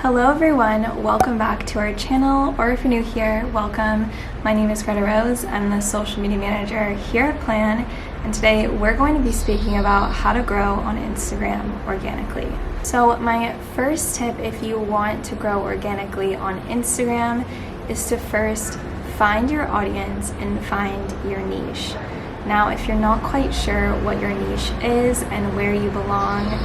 Hello everyone, welcome back to our channel, or if you're new here, welcome. My name is Greta Rose, I'm the social media manager here at Plan, and today we're going to be speaking about how to grow on Instagram organically. So my first tip if you want to grow organically on Instagram is to first find your audience and find your niche. Now, if you're not quite sure what your niche is and where you belong,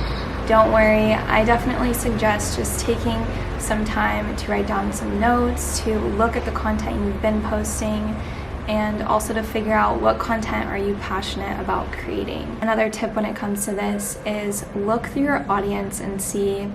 don't worry, I definitely suggest just taking some time to write down some notes, to look at the content you've been posting, and also to figure out what content are you passionate about creating. Another tip when it comes to this is look through your audience and see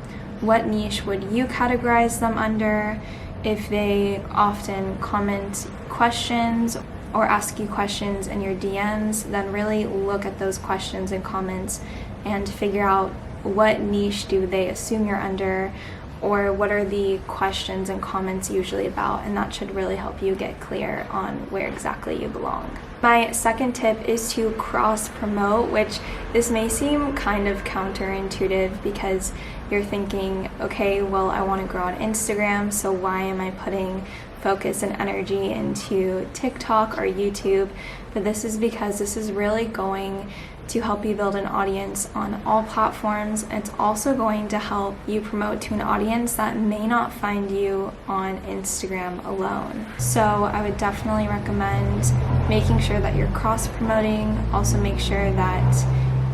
what niche would you categorize them under. If they often comment questions or ask you questions in your DMs, then really look at those questions and comments and figure out what niche do they assume you're under, or what are the questions and comments usually about, and that should really help you get clear on where exactly you belong. My second tip is to cross promote, which this may seem kind of counterintuitive because you're thinking, okay, well, I want to grow on Instagram, so why am I putting focus and energy into TikTok or YouTube? But this is because this is really going to help you build an audience on all platforms. It's also going to help you promote to an audience that may not find you on Instagram alone. So I would definitely recommend making sure that you're cross-promoting. Also make sure that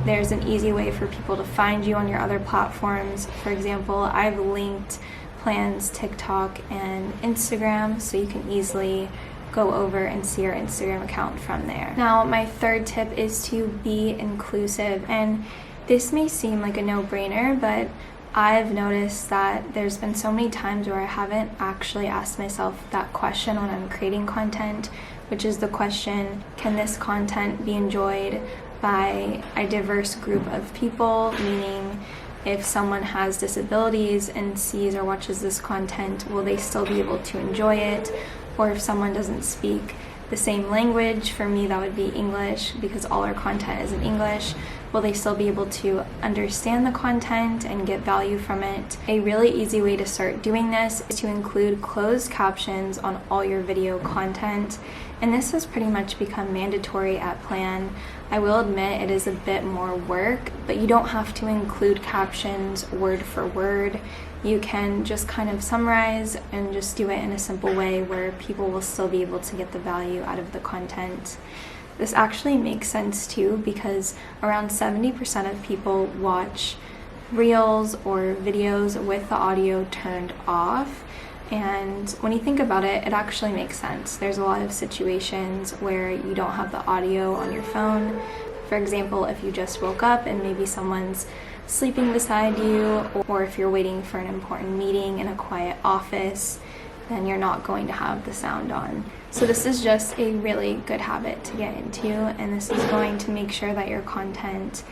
there's an easy way for people to find you on your other platforms. For example, I've linked Plann'rs, TikTok, and Instagram, so you can easily go over and see your Instagram account from there. Now, my third tip is to be inclusive, and this may seem like a no-brainer, but I've noticed that there's been so many times where I haven't actually asked myself that question when I'm creating content, which is the question, can this content be enjoyed by a diverse group of people? Meaning, if someone has disabilities and sees or watches this content, will they still be able to enjoy it? Or if someone doesn't speak the same language, for me that would be English because all our content is in English, will they still be able to understand the content and get value from it? A really easy way to start doing this is to include closed captions on all your video content, and this has pretty much become mandatory at Plan. I will admit it is a bit more work, but you don't have to include captions word for word. You can just kind of summarize and just do it in a simple way where people will still be able to get the value out of the content. This actually makes sense too because around 70% of people watch reels or videos with the audio turned off. And when you think about it, it actually makes sense. There's a lot of situations where you don't have the audio on your phone. For example, if you just woke up and maybe someone's sleeping beside you, or if you're waiting for an important meeting in a quiet office, then you're not going to have the sound on. So this is just a really good habit to get into, and this is going to make sure that your content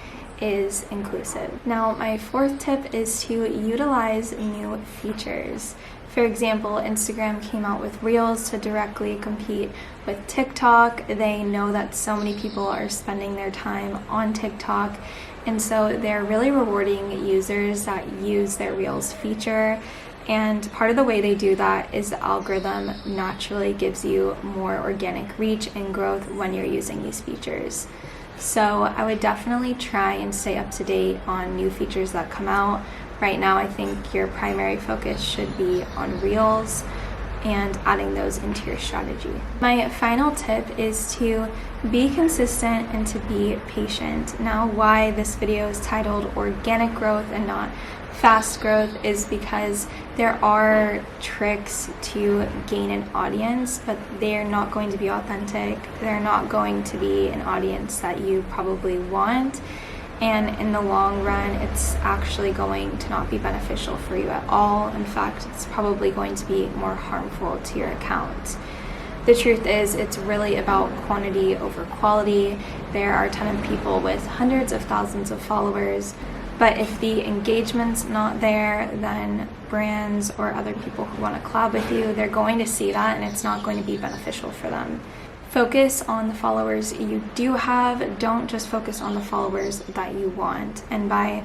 is inclusive. Now, my fourth tip is to utilize new features. For example, Instagram came out with Reels to directly compete with TikTok. They know that so many people are spending their time on TikTok, and so they're really rewarding users that use their Reels feature. And part of the way they do that is the algorithm naturally gives you more organic reach and growth when you're using these features. So I would definitely try and stay up to date on new features that come out. Right now, I think your primary focus should be on Reels and adding those into your strategy. My final tip is to be consistent and to be patient. Now, why this video is titled Organic Growth and not Fast Growth is because there are tricks to gain an audience, but they're not going to be authentic. They're not going to be an audience that you probably want. And in the long run, it's actually going to not be beneficial for you at all. In fact, it's probably going to be more harmful to your account. The truth is, it's really about quantity over quality. There are a ton of people with hundreds of thousands of followers, but if the engagement's not there, then brands or other people who want to collab with you, they're going to see that and it's not going to be beneficial for them. Focus on the followers you do have. Don't just focus on the followers that you want. And by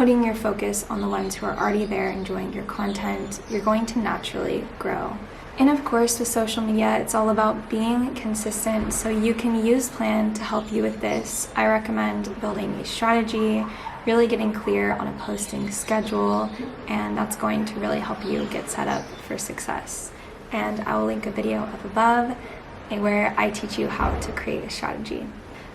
putting your focus on the ones who are already there enjoying your content, you're going to naturally grow. And of course, with social media, it's all about being consistent, so you can use Plann to help you with this. I recommend building a strategy, really getting clear on a posting schedule, and that's going to really help you get set up for success. And I will link a video up above where I teach you how to create a strategy.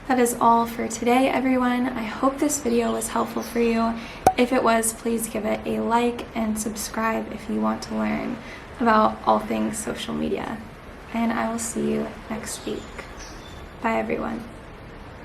That is all for today, everyone. I hope this video was helpful for you. If it was, please give it a like and subscribe if you want to learn about all things social media. And I will see you next week. Bye, everyone.